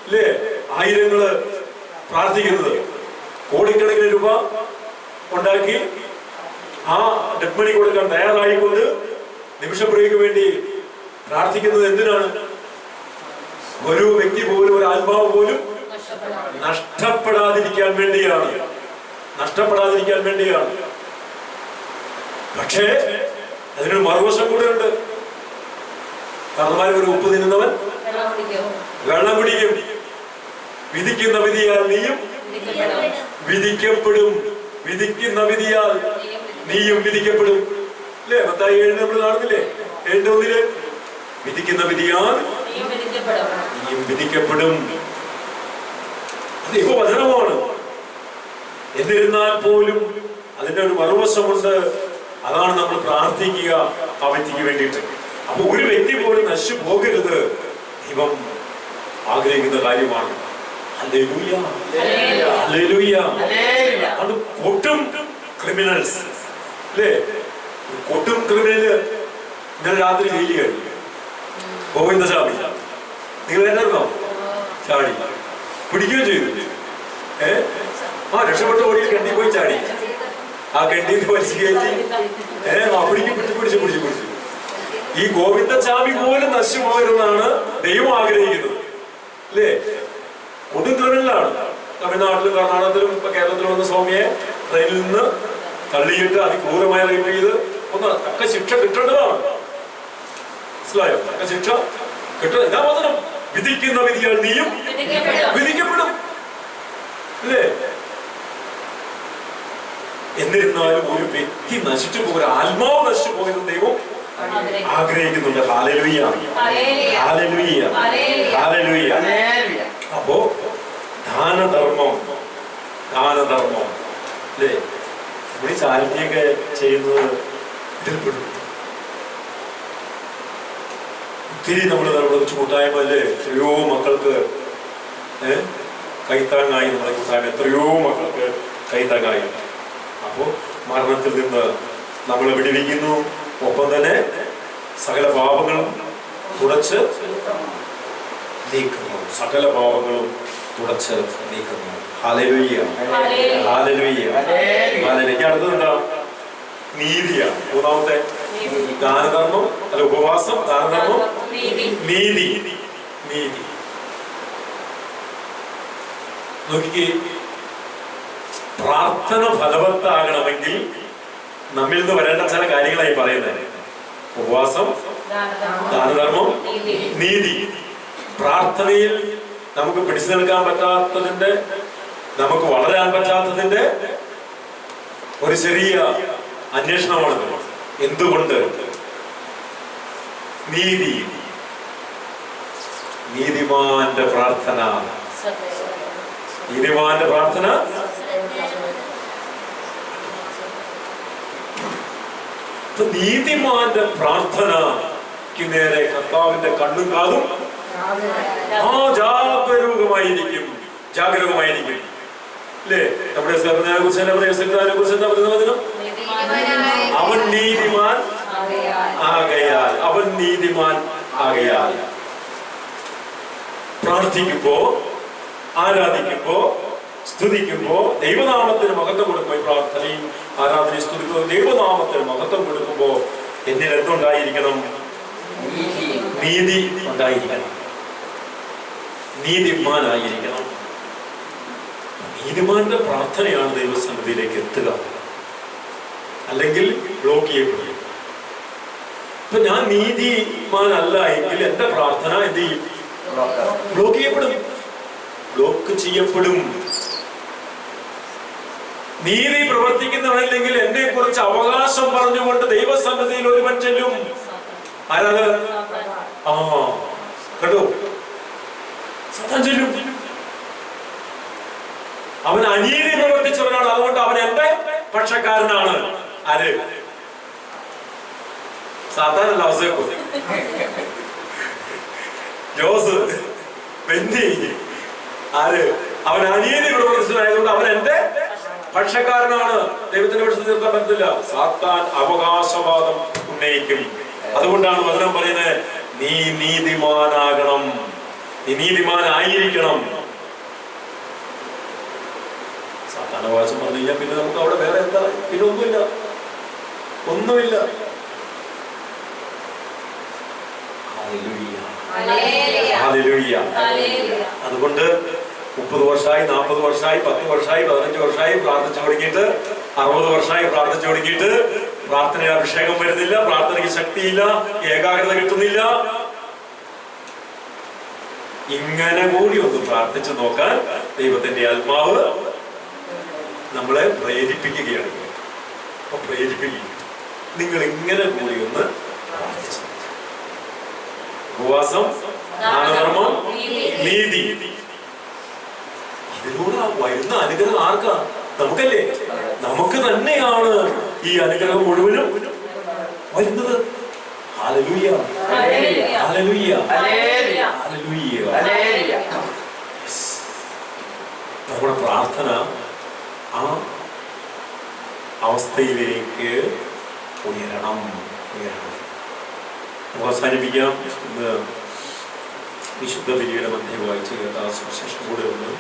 അല്ലേ ആയിരങ്ങള് പ്രാർത്ഥിക്കുന്നത്. കോടിക്കണക്കിന് രൂപ ഉണ്ടാക്കി ആ ഡെഡ് മണി കൊടുക്കാൻ തയ്യാറായിക്കൊണ്ട് നിമിഷപ്രിയക്ക് വേണ്ടി പ്രാർത്ഥിക്കുന്നത് എന്തിനാണ്? ഒരു വ്യക്തി പോലും, ഒരു ആത്മാവ് പോലും നഷ്ടപ്പെടാതിരിക്കാൻ വേണ്ടിയാണ്. പക്ഷേ അതിനൊരു മറുവശം കൂടെ ഉണ്ട്. കാരണന്മാർ ഒരു ഉപ്പ് തിന്നുന്നവൻ വെള്ളം കുടിക്കും. വിധിക്കുന്ന വിധിയാൽ നീയും വിധിക്കപ്പെടും. വിധിക്കുന്ന വിധിയാൽ നീയും വിധിക്കപ്പെടും. അല്ലേ? മത്തായി 7 നമ്മൾ കാണുന്നില്ലേ? 7:1 വിധിക്കുന്ന വിധിയാൽ നീയും വിധിക്കപ്പെടും. ദൈവവചനമാണ്. എന്നിരുന്നാൽ പോലും അതിന്റെ ഒരു മറുവശമുണ്ട്. അതാണ് നമ്മൾ പ്രാർത്ഥിക്കുക ആ വ്യക്തിക്ക് വേണ്ടിയിട്ട്. അപ്പൊ ഒരു വ്യക്തി പോലും നശിച്ചു പോകരുത്, ദൈവം ആഗ്രഹിക്കുന്ന കാര്യമാണ്. Hallelujah, hallelujah. അത് കൊട്ടും ക്രിമിനൽസ് അല്ലേ, കൊട്ടും ക്രിമിനല് ഇന്നലെ രാത്രി ജയിലിൽ കഴിഞ്ഞു. ഗോവിന്ദസ്വാമി നിങ്ങൾ കേട്ടോ, ചാടി പിടിക്കുകയും ചെയ്തു. രക്ഷപ്പെട്ട ഓടിയിൽ കെണ്ടി പോയി ചാടി, ആ കെണ്ടിയിൽ വലിച്ചു കയറ്റി പിടിച്ചു. ഈ ഗോവിന്ദസ്വാമി പോലും നശിച്ചു പോയിരുന്നാണ് ദൈവം ആഗ്രഹിക്കുന്നത് അല്ലേ. കൊടും ക്രിമിനലാണ്. തമിഴ്നാട്ടിലും കർണാടകത്തിലും ഇപ്പൊ കേരളത്തിലും വന്ന സ്വാമിയെ ട്രെയിനിൽ നിന്ന് തള്ളിയിട്ട് അതിക്രൂരമായി റേപ്പ് ചെയ്ത് ഒന്ന് തക്ക ശിക്ഷ കിട്ടേണ്ടതാണ്. മനസ്സിലായോ? തക്ക ശിക്ഷ കിട്ടണം. ഇതാ വചനം, വിധിക്കുന്ന വിധികൾ നീയും വിധിക്കപ്പെടും അല്ലേ. എന്നിരുന്നാലും ഒരു വ്യക്തി നശിച്ചു പോകുക, ആത്മാവ് നശിച്ചു പോകുന്ന ദൈവം ആഗ്രഹിക്കുന്നുണ്ട്. Hallelujah, hallelujah, hallelujah. അപ്പോ ദാനധർമ്മം അല്ലേ, നമ്മൾ ചാരിറ്റിയൊക്കെ ചെയ്യുന്നത് ഇതിൽപ്പെടും. ഒത്തിരി നമ്മുടെ വെച്ച് കൂട്ടായ്മ അല്ലേ, എത്രയോ മക്കൾക്ക് കൈത്താങ്ങായി. നമ്മുടെ കൂട്ടായ്മ എത്രയോ മക്കൾക്ക് കൈത്താങ്ങായി. അപ്പോ മരണത്തിൽ നിന്ന് നമ്മളെ വിടുവിക്കുന്നു, ഒപ്പം തന്നെ സകല പാപങ്ങളും തുടച്ച് നീക്കുന്നു. സകല പാപങ്ങളും തുടച്ച് നീക്കുന്നു. Hallelujah, hallelujah, hallelujah. അടുത്തത് എന്താ? നീതിയാണ്. മൂന്നാമത്തെ ദാനധർമ്മം അല്ല, ഉപവാസം, ദാനധർമ്മം, നീതി. നീതി നോക്കിക്കേ, പ്രാർത്ഥന ഫലവത്താകണമെങ്കിൽ നമ്മിൽ നിന്ന് വരേണ്ട ചില കാര്യങ്ങളായി പറയുന്നത്. ഉപവാസം, ദാനധർമ്മം, നീതി. പ്രാർത്ഥനയിൽ നമുക്ക് പിടിച്ചു നിൽക്കാൻ പറ്റാത്തതിന്റെ, നമുക്ക് വളരാൻ പറ്റാത്തതിന്റെ ഒരു ചെറിയ അന്വേഷണമാണ്. എന്തുകൊണ്ട്? നീതി, നീതിമാന്റെ പ്രാർത്ഥന, നീതിമാന്റെ പ്രാർത്ഥന. നീതിമാന്റെ പ്രാർത്ഥനയ്ക്ക് നേരെ കർത്താവിന്റെ കണ്ണും കാതും ജാഗരൂകമായിരിക്കും അല്ലേ. നമ്മുടെ കുറിച്ച് എന്താ പറയുന്നത്? അവൻ നീതിമാൻ ആകയാൽ, അവൻ നീതിമാൻ ആകയാൽ. പ്രാർത്ഥിക്കുമ്പോ, ആരാധിക്കുമ്പോ, സ്തുതിക്കുമ്പോ, ദൈവനാമത്തിന് മഹത്വം കൊടുക്കുമ്പോ, പ്രാർത്ഥനയും ആരാധനയും സ്തുതിക്കുമ്പോ ദൈവനാമത്തിന് മഹത്വം കൊടുക്കുമ്പോ എന്നിൽ എന്തുണ്ടായിരിക്കണം? നീതി ഉണ്ടായിരിക്കണം, നീതിമാനായിരിക്കണം. നീതിമാന്റെ പ്രാർത്ഥനയാണ് ദൈവസന്നിധിയിലേക്ക് എത്തുക, അല്ലെങ്കിൽ ബ്ലോക്ക് ചെയ്യപ്പെടും. ഇപ്പൊ ഞാൻ നീതിമാനല്ല എങ്കിൽ എന്റെ പ്രാർത്ഥന എന്ത് ചെയ്യും? ബ്ലോക്ക് ചെയ്യപ്പെടും, ബ്ലോക്ക് ചെയ്യപ്പെടും. നീതി പ്രവർത്തിക്കുന്നവനില്ലെങ്കിൽ എന്നെ കുറിച്ച് അവകാശം പറഞ്ഞുകൊണ്ട് ദൈവസന്നിധിയിൽ ഒരുവൻ ചെല്ലും. ആരാത്? കേട്ടോ, സത്താൻ ചെല്ലും. അവൻ അനീതി പ്രവർത്തിച്ചവനാണ്, അതുകൊണ്ട് അവൻ എന്റെ പക്ഷക്കാരനാണ്. ആര്? സാത്താനല്ല, അവസേക്കോ, ജോസ്, ബെന്നി. ആര്? അവൻ അനീതി പ്രവർത്തിച്ചവനായതുകൊണ്ട് അവൻ എന്റെ പക്ഷക്കാരനാണ്. ദൈവത്തിന്റെ പക്ഷത്ത് നിർത്താൻ പറ്റില്ല. സാത്താൻ അവകാശവാദം ഉന്നയിക്കും. അതുകൊണ്ടാണ് വചനം പറയുന്നത്, നീ നീതിമാനാകണം, നീ നീതിമാനായിരിക്കണം. സാത്താൻ അവകാശം പറഞ്ഞു കഴിഞ്ഞാൽ പിന്നെ നമുക്ക് അവിടെ വേറെ എന്താ? പിന്നെ ഒന്നുമില്ല. അതുകൊണ്ട് 30 വർഷമായി, 40 വർഷമായി, 10 വർഷമായി, 15 വർഷമായി പ്രാർത്ഥിച്ചു തുടങ്ങിയിട്ട്, 60 വർഷമായി പ്രാർത്ഥിച്ചു തുടങ്ങിയിട്ട് പ്രാർത്ഥന അഭിഷേകം വരുന്നില്ല, പ്രാർത്ഥനയ്ക്ക് ശക്തിയില്ല, ഏകാഗ്രത കിട്ടുന്നില്ല. ഇങ്ങനെ കൂടി ഒന്ന് പ്രാർത്ഥിച്ചു നോക്കാൻ ദൈവത്തിന്റെ ആത്മാവ് നമ്മളെ പ്രേരിപ്പിക്കുകയാണ്. നിങ്ങൾ ഇങ്ങനെ കൂടി ഒന്ന് പ്രാർത്ഥിച്ചു. ഉപവാസം, ദാനധർമ്മം, നീതി. ഇതിലൂടെ വരുന്ന അനുഗ്രഹം ആർക്കാ? നമുക്കല്ലേ? നമുക്ക് തന്നെയാണ് ഈ അനുഗ്രഹം മുഴുവനും വരുന്നത്. Hallelujah, hallelujah, hallelujah. നമ്മുടെ പ്രാർത്ഥന ആ അവസ്ഥയിലേക്ക് ഉയരണം. നമുക്ക് അവസാനിപ്പിക്കാം. ഇന്ന് വിശുദ്ധ ബലിയുടെ മധ്യേ വായിച്ചു കേട്ട ആ സുവിശേഷം കൂടെ ഒന്ന്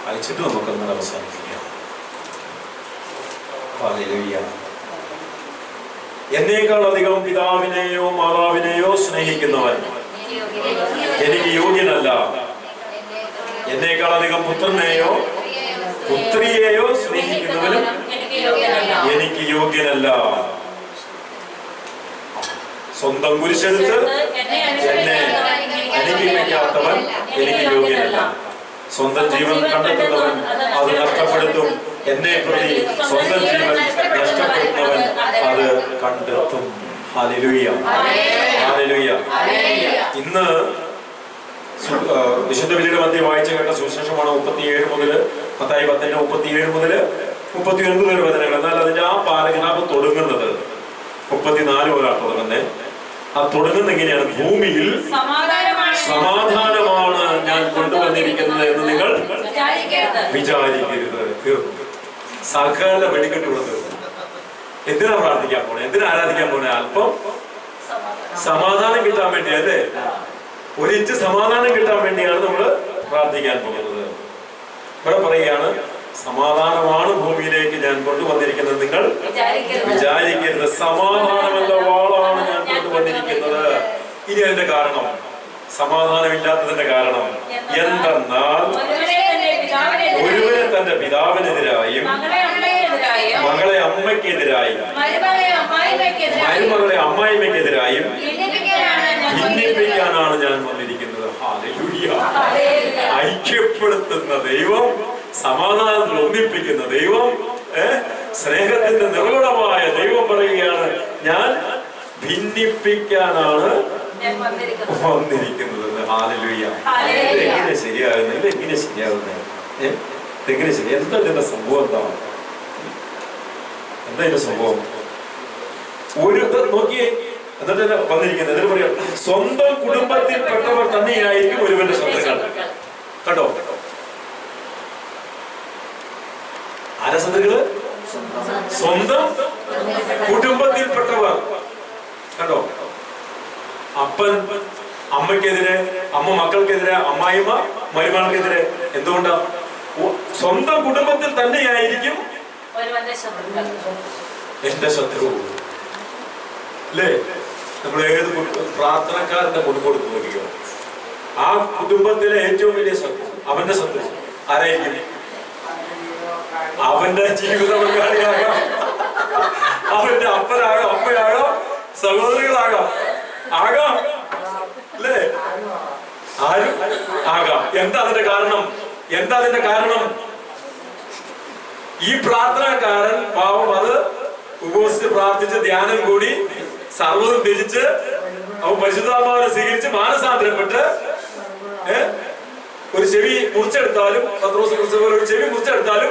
വായിച്ചിട്ട് നമുക്കൊന്ന് അവസാനിപ്പിക്കാം. ഹല്ലേലൂയ. എന്നേക്കാൾ അധികം പിതാവിനെയോ മാതാവിനെയോ സ്നേഹിക്കുന്നവൻ എനിക്ക് യോഗ്യനല്ല. എന്നേക്കാൾ അധികം പുത്രനെയോ പുത്രിയെയോ സ്നേഹിക്കുന്നവനും എനിക്ക് യോഗ്യനല്ല. സ്വന്തം കുരിശെടുത്ത് എന്നെ അനുഗമിക്കാത്തവൻ എനിക്ക് യോഗ്യനല്ല. സ്വന്തം ജീവൻ കണ്ടെത്തുന്നവൻ അത് നഷ്ടപ്പെടുത്തും. എന്നെ പ്രതി സ്വന്തം ജീവൻ നഷ്ടപ്പെടുന്നവൻ അത് കണ്ടെത്തും. Hallelujah, hallelujah. ഇന്ന് വിശുദ്ധ ബലിയുടെ മധ്യേ വായിച്ചു കേട്ട സുവിശേഷമാണ് 37 മുതൽ മത്തായി 10 37 മുതൽ 39 വരെ വചനങ്ങൾ. എന്നാൽ അതിന്റെ ആ പാരഗ്രാഫ് തുടങ്ങുന്നത് 34 മുതലാണ് തുടങ്ങുന്നത്. ആ തുടങ്ങുന്നത് എങ്ങനെയാണ്? ഭൂമിയിൽ സമാധാനമാണ് ഞാൻ കൊണ്ടുവന്നിരിക്കുന്നത് എന്ന് നിങ്ങൾ വിചാരിക്കരുത്. തീർന്നു. സകല വെടിക്കെട്ടുകൾ തീർന്നു. എന്തിനാ പ്രാർത്ഥിക്കാൻ പോണേ? എന്തിനാ ആരാധിക്കാൻ പോണേ? അല്പം സമാധാനം കിട്ടാൻ വേണ്ടി, അല്ലേ? ഒരിച്ച് സമാധാനം കിട്ടാൻ വേണ്ടിയാണ് നമ്മൾ പ്രാർത്ഥിക്കാൻ പോകുന്നത്. ഇവിടെ പറയുകയാണ്, സമാധാനമാണ് ഭൂമിയിലേക്ക് ഞാൻ കൊണ്ടുവന്നിരിക്കുന്നത് നിങ്ങൾ വിചാരിക്കരുത്. സമാധാനമല്ല, വാളാണ് ഞാൻ കൊണ്ടുവന്നിരിക്കുന്നത്. ഇനി അതിന്റെ കാരണം, സമാധാനമില്ലാത്തതിന്റെ കാരണം എന്തെന്നാൽ ഒരുവനെ തന്റെ പിതാവിനെതിരായും മകളെ അമ്മയ്ക്കെതിരായും മരുമകളെ അമ്മായിമ്മയ്ക്കെതിരായും ഭിന്നിപ്പിക്കാനാണ് ഞാൻ വന്നിരിക്കുന്നത്. ഹല്ലേലൂയ. ഐക്യപ്പെടുത്തുന്ന ദൈവം, സമാധാനത്തിൽ ഒന്നിപ്പിക്കുന്ന ദൈവം, സ്നേഹത്തിന്റെ നിർവ്വളമായ ദൈവം പറയുകയാണ്, ഞാൻ ഭിന്നിപ്പിക്കാനാണ് വന്നിരിക്കുന്നത്. ഹല്ലേലൂയ. എങ്ങനെ ശരിയാകുന്നത്? എങ്ങനെ ശരിയാകുന്നത്? എങ്ങനെ ശരി? എന്താ ഇതിന്റെ സംഭവം? എന്താ ഇതിന്റെ സംഭവം? ഒരു നോക്കിയേ, എന്നിട്ട് വന്നിരിക്കുന്നത് എന്നിട്ട് പറയാം, സ്വന്തം കുടുംബത്തിൽപ്പെട്ടവർ തന്നെയായിരിക്കും ഒരുവന്റെ ശത്രുക്കൾ. കണ്ടോ? ആരാ ശത്രുക്കള്? സ്വന്തം കുടുംബത്തിൽപ്പെട്ടവർ. കണ്ടോ? അപ്പൻ അമ്മയ്ക്കെതിരെ, അമ്മ മക്കൾക്കെതിരെ, അമ്മായിമ്മ മരുമകൾക്കെതിരെ. എന്തുകൊണ്ടാ? സ്വന്തം കുടുംബത്തിൽ തന്നെയായിരിക്കും എന്റെ ശത്രു. അല്ലേ? നമ്മൾ ഏത് പ്രാർത്ഥനക്കാരന്റെ മുൻപോട്ട് നോക്കിയോ, ആ കുടുംബത്തിലെ ഏറ്റവും വലിയ ശത്രു, അവന്റെ ശത്രു ആരായിരിക്കും? അവന്റെ ജീവിത പങ്കാളിയാകാം, അവന്റെ അപ്പനാകാം, അമ്മയാകാം, സഹോദരികളാകാം, ആകാം, അല്ലേ? ആരും ആകാം. എന്താ അതിന്റെ കാരണം? എന്താ അതിന്റെ കാരണം? ഈ പ്രാർത്ഥനക്കാരൻ പാവം അത് ഉപവസിച്ച് പ്രാർത്ഥിച്ച് ധ്യാനം കൂടി സർവ്വതും ത്യജിച്ച് അവൻ പരിശുദ്ധാത്മാവിനെ സ്വീകരിച്ച് മാനസാന്തരപ്പെട്ട് ഒരു ചെവി മുറിച്ചെടുത്താലും, പത്രോസ് പോലെ ഒരു ചെവി മുറിച്ചെടുത്താലും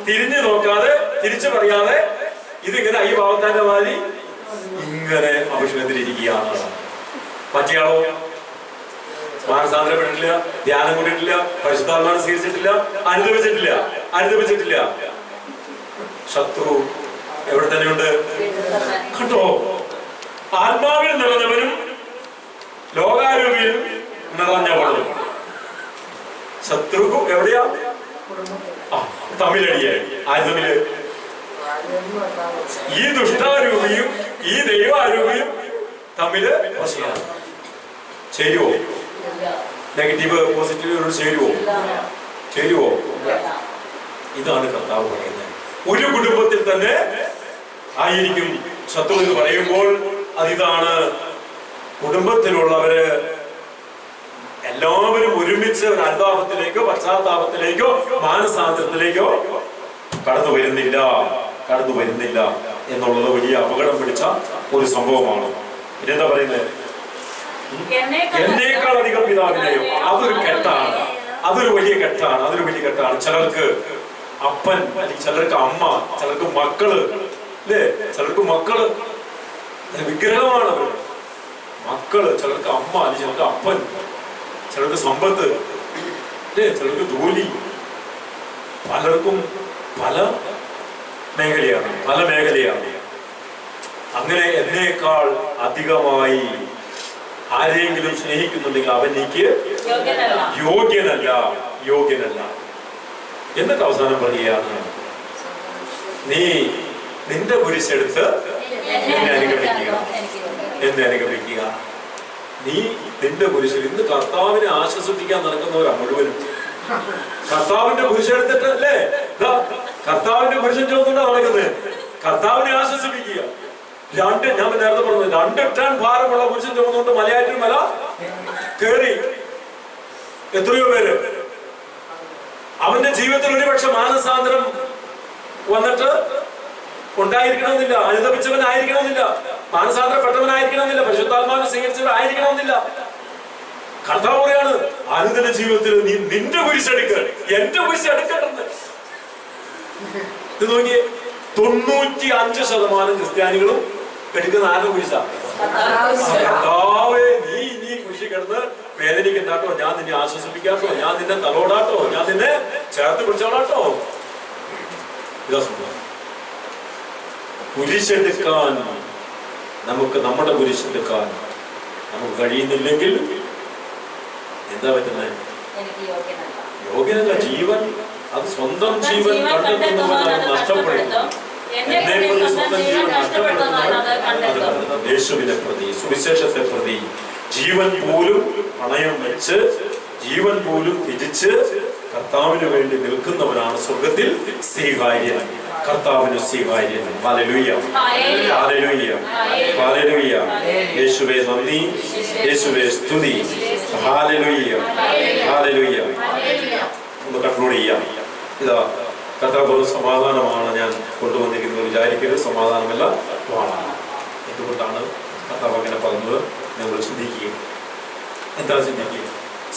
തിരിഞ്ഞു നോക്കാതെ, തിരിച്ചു പറയാതെ ഇതിങ്ങനെ ഈ ഭാവത്താന്റെ മാതിരി ഇങ്ങനെ അഭിഷേകത്തിലിരിക്കുകയാണ്. മറ്റേയാളോ മാനസാന്തരപ്പെട്ടിട്ടില്ല, ധ്യാനം കൂടിയിട്ടില്ല, പരിശുദ്ധാത്മാവിനെ സ്വീകരിച്ചിട്ടില്ല, അനുദപിച്ചിട്ടില്ല. ശത്രു എവിടെ തന്നെയുണ്ട്? കണ്ടോ? ആത്മാവിൽ നിറഞ്ഞവനും ലോകാരൂപിയിൽ നിറഞ്ഞവളും. ശത്രു എവിടെയാ? തമ്മിലടിയായി. ആര് തമ്മില്? ഈ ദുഷ്ടാരൂപിയും ഈ ദൈവാരൂപിയും തമ്മില് പ്രശ്നമാണ്. ചേരുവോ? നെഗറ്റീവ് പോസിറ്റീവ് ചേരുവോ? ഇതാണ് കർത്താവ് പറയുന്നത്. ഒരു കുടുംബത്തിൽ തന്നെ ആയിരിക്കും ശത്രു എന്ന് പറയുമ്പോൾ അതിതാണ്. കുടുംബത്തിലുള്ളവര് എല്ലാവരും ഒരുമിച്ച് ഒരു അനുതാപത്തിലേക്കോ പശ്ചാത്താപത്തിലേക്കോ മാനസാന്തരത്തിലേക്കോ കടന്നു വരുന്നില്ല എന്നുള്ളത് വലിയ അപകടം പിടിച്ച ഒരു സംഭവമാണ്. പിന്നെന്താ പറയുന്നത്? എന്നേക്കാൾ അധികം പിതാവിനെയോ. അതൊരു കെട്ടാണ്, അതൊരു വലിയ കെട്ടാണ്. ചിലർക്ക് അപ്പൻ, അല്ലെങ്കിൽ ചിലർക്ക് അമ്മ, ചിലർക്ക് മക്കള്, അല്ലേ? ചിലർക്ക് മക്കള് വിഗ്രഹമാണ് അവർ. മക്കള്, ചിലർക്ക് അമ്മ, ചിലർക്ക് അപ്പൻ, ചിലർക്ക് സമ്പത്ത്, ചിലർക്ക് ജോലി, പലർക്കും പല മേഖലയാണ്. അങ്ങനെ എന്നേക്കാൾ അധികമായി ആരെയെങ്കിലും സ്നേഹിക്കുന്നുണ്ടെങ്കിൽ അവൻ എനിക്ക് യോഗ്യനല്ല. എന്നിട്ട് അവസാനം പറയുകയാണ്, നീ നിന്റെ കുരിശെടുത്ത് എന്നെ അനുഗമിക്കുക. നീ നിന്റെ കുരിശിൽ ഇന്ന് കർത്താവിനെ ആശ്വസിപ്പിക്കാൻ നടക്കുന്നവരാ മുഴുവനും. കർത്താവിന്റെ കുരിശെടുത്തിട്ട് അല്ലേ, കർത്താവിന്റെ കുരിശൻ ചോദിച്ചാ നടക്കുന്നത്. കർത്താവിനെ ആശ്വസിപ്പിക്കുക. ഞാൻ നേരത്തെ പറഞ്ഞു, 2 ടൺ ഭാരമുള്ള കുരിശൻ ചുമന്നുകൊണ്ട് മലയാറ്റൂർ മല കേറി എത്രയോ പേര്. അവന്റെ ജീവിതത്തിൽ ഒരുപക്ഷെ മാനസാന്തരം വന്നിട്ട് ഉണ്ടായിരിക്കണമെന്നില്ല, അനുദപിച്ചവനായിരിക്കണമെന്നില്ല, മാനസാന്തരപ്പെട്ടവനായിരിക്കണമെന്നില്ല, പരിശുദ്ധാത്മാവിനെ സ്വീകരിച്ചവനായിരിക്കണമെന്നില്ല. കർത്താവ് പറയാണ്, അനുദിന ജീവിതത്തിൽ നീ നിന്റെ കുരിശെടുക്കുക, എന്റെ കുരിശെടുക്കട്ടെന്ന്. ഇത് നോക്കിയേ, 95% ക്രിസ്ത്യാനികളും എടുക്കുന്ന ആരുടെ കുരിശാ? കർത്താവേ, നീ കുരിശി കിടന്ന് വേദനിക്കണ്ടാട്ടോ, ഞാൻ നിന്നെ ആശ്വസിപ്പിക്കാട്ടോ, ഞാൻ നിന്നെ തലോടാട്ടോ, ഞാൻ നിന്നെ ചേർത്ത് പിടിച്ചോളാട്ടോ. ഇതാ സംഭവം. കുരിശെടുക്കാൻ നമുക്ക്, നമ്മുടെ കുരിശെടുക്കാൻ നമുക്ക് കഴിയുന്നില്ലെങ്കിൽ എന്താ പറ്റുന്നത്? യോഗ്യനല്ല. ജീവൻ, അത് സ്വന്തം ജീവൻ കണ്ടെത്തുന്നവനാണ് നഷ്ടപ്പെടുന്നത്. യേശുവിനെ പ്രതി, സുവിശേഷത്തെ പ്രതി ജീവൻ പോലും പണയം വെച്ച്, ജീവൻ പോലും ത്യജിച്ച് കർത്താവിന് വേണ്ടി നിൽക്കുന്നവനാണ് സ്വർഗത്തിൽ സ്വീകാര്യൻ. കർത്താവിന് സ്വീകാര്യൻ. Hallelujah, hallelujah, hallelujah. യേശുവേ നന്ദി, യേശുവേ സ്തുതി. Hallelujah, hallelujah. ഒന്ന് കൺക്ലൂഡ് ചെയ്യാം. ഇതാ കർത്താവ് സമാധാനമാണ് ഞാൻ കൊണ്ടുവന്നിരിക്കുന്നത് വിചാരിക്കരുത്. സമാധാനമല്ല, വാളാണ്. എന്തുകൊണ്ടാണ് കർത്താവ് അങ്ങനെ പറഞ്ഞത്? നിങ്ങൾ ചിന്തിക്കുക. എന്താ ചിന്തിക്കുക?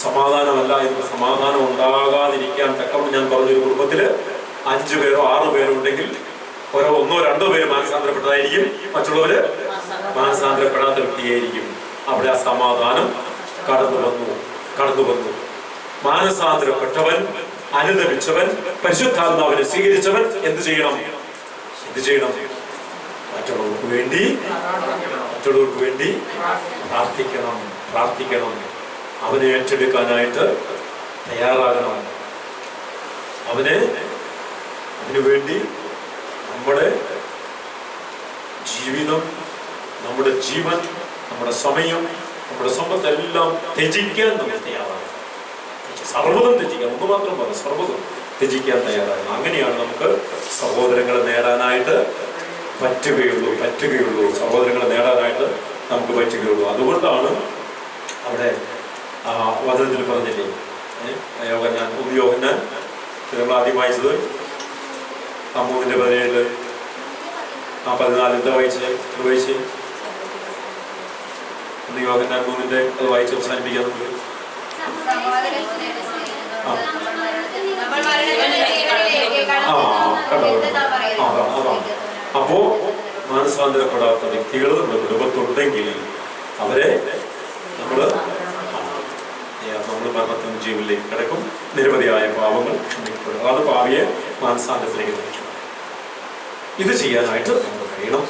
സമാധാനമല്ല എന്ന്, സമാധാനം ഉണ്ടാകാതിരിക്കാൻ തക്കവണ്ണം ഞാൻ പറഞ്ഞൊരു കുടുംബത്തില് 5 പേരോ 6 പേരോ ഉണ്ടെങ്കിൽ 1 or 2 പേര് മാനസാന്തരപ്പെട്ടതായിരിക്കും, മറ്റുള്ളവര് മാനസാന്തരപ്പെടാത്ത വ്യക്തിയായിരിക്കും. അവിടെ ആ സമാധാനം കടന്നു വന്നു. മാനസാന്തരപ്പെട്ടവൻ, അനുദപിച്ചവൻ, പരിശുദ്ധാത്മാവിനെ സ്വീകരിച്ചവൻ എന്ത് ചെയ്യണം? മറ്റുള്ളവർക്ക് വേണ്ടി പ്രാർത്ഥിക്കണം. അവനെ ഏറ്റെടുക്കാനായിട്ട് തയ്യാറാകണം. അതിനുവേണ്ടി നമ്മുടെ ജീവിതം, നമ്മുടെ ജീവൻ, നമ്മുടെ സമയം, നമ്മുടെ സമ്പത്തെല്ലാം ത്യജിക്കാൻ നമ്മൾ തയ്യാറാകണം. സർവ്വതും ത്യജിക്കാം. ഒന്ന് മാത്രം പറ, സർവ്വതും ത്യജിക്കാൻ തയ്യാറാകണം. അങ്ങനെയാണ് നമുക്ക് സഹോദരങ്ങളെ നേടാനായിട്ട് പറ്റുകയുള്ളൂ. സഹോദരങ്ങളെ നേടാനായിട്ട് നമുക്ക് പറ്റുകയുള്ളൂ. അതുകൊണ്ടാണ് അവിടെ വചനത്തിൽ പറഞ്ഞില്ലേ, യോഹന്നാൻ നമ്മൾ ആദ്യം വായിച്ചത് 3:17, 14 എന്താ വായിച്ചത്? യോഹന്നാൻ 3 അത് വായിച്ച് അവസാനിപ്പിക്കാൻ നമുക്ക്. അപ്പോ മാനസാന്തരപ്പെടാത്ത വ്യക്തികൾ നമ്മുടെ കുടുംബത്തുണ്ടെങ്കിൽ അവരെ നമ്മൾ മരണത്തിന് ജീവനിലേക്ക് കിടക്കും. നിരവധിയായ പാവങ്ങൾ ക്ഷമിക്കപ്പെടും. അതാണ് പാവിയെ മാനസാന്തരത്തിലേക്ക് നയിക്കുന്നത്. ഇത് ചെയ്യാനായിട്ട് നമ്മൾ കഴിയണം.